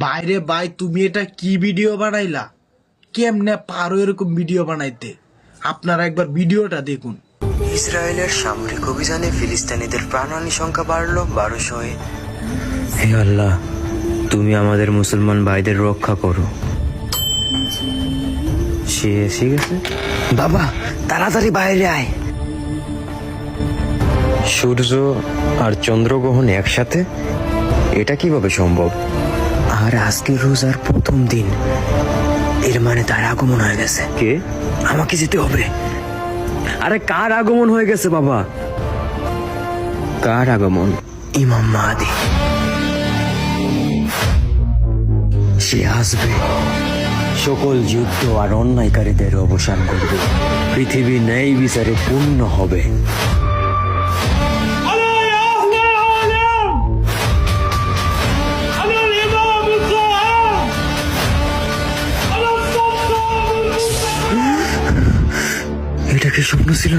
বাইরে ভাই, তুমি এটা কি ভিডিও বানাইলা? কেমনে পারো এরকম ভিডিও বানাইতে? আপনারা একবার ভিডিওটা দেখুন। ইসরায়েলের সামরিক অভিযানে ফিলিস্তিনিদের প্রাণহানি সংখ্যা বাড়ল 1200-এ। হে আল্লাহ, তুমি আমাদের মুসলমান ভাইদের রক্ষা করো। সে এসে গেছে। বাবা, তাড়াতাড়ি বাইরে আয়। সূর্য আর চন্দ্রগ্রহণ একসাথে, এটা কিভাবে সম্ভব? আর আজকে রোজার প্রথম দিন, এর মানে তার আগমন হয়ে গেছে। কে? আমাকে যেতে হবে। আরে কার আগমন হয়ে গেছে বাবা? কার আগমন? ইমাম মাহদী। সে আসবে, সকল যুদ্ধ আর অন্যায়কারীদের অবসান করবে, পৃথিবী ন্যায় বিচারে পূর্ণ হবে। এটা কি স্বপ্ন ছিল?